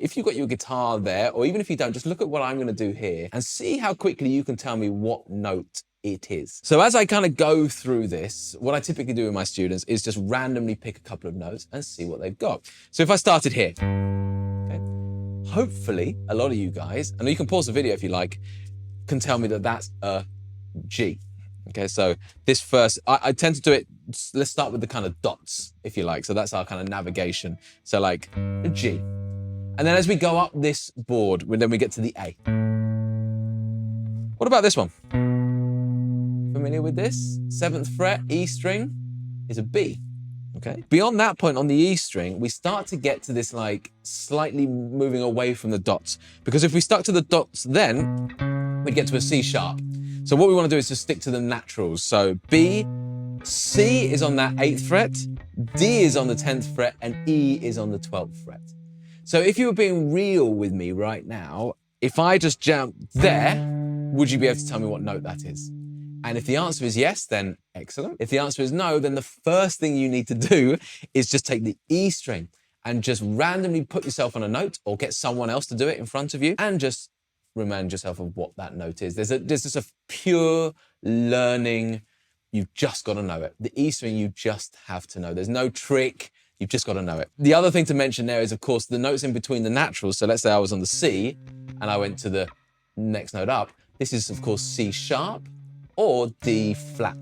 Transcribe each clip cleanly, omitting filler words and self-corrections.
If you've got your guitar there, or even if you don't, just look at what I'm gonna do here and see how quickly you can tell me what note it is. So as I kind of go through this, what I typically do with my students is just randomly pick a couple of notes and see what they've got. So if I started here, okay, hopefully a lot of you guys, and you can pause the video if you like, can tell me that that's a G. Okay, so this first, I tend to do it, let's start with the kind of dots, if you like. So that's our kind of navigation. So like a G. And then as we go up this board, then we get to the A. What about this one? Familiar with this? 7th fret, E string is a B, okay? Beyond that point on the E string, we start to get to this like slightly moving away from the dots. Because if we stuck to the dots then, we'd get to a C sharp. So what we want to do is just stick to the naturals. So B, C is on that 8th fret, D is on the 10th fret, and E is on the 12th fret. So if you were being real with me right now, if I just jump there, would you be able to tell me what note that is? And if the answer is yes, then excellent. If the answer is no, then the first thing you need to do is just take the E string and just randomly put yourself on a note or get someone else to do it in front of you and just remind yourself of what that note is. There's just a pure learning. You've just got to know it. The E string, you just have to know. There's no trick. You've just got to know it. The other thing to mention there is, of course, the notes in between the naturals. So let's say I was on the C and I went to the next note up. This is, of course, C sharp or D flat.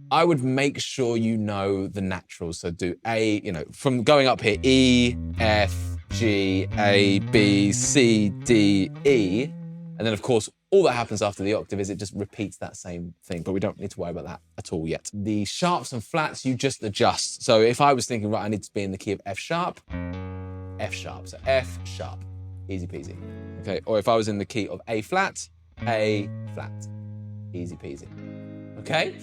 I would make sure you know the naturals. So do A, from going up here, E, F, G, A, B, C, D, E. And then, of course, all that happens after the octave is it just repeats that same thing, but we don't need to worry about that at all yet. The sharps and flats, you just adjust. So if I was thinking, right, I need to be in the key of F sharp. So F sharp, easy peasy. Okay, or if I was in the key of A flat, easy peasy. Okay?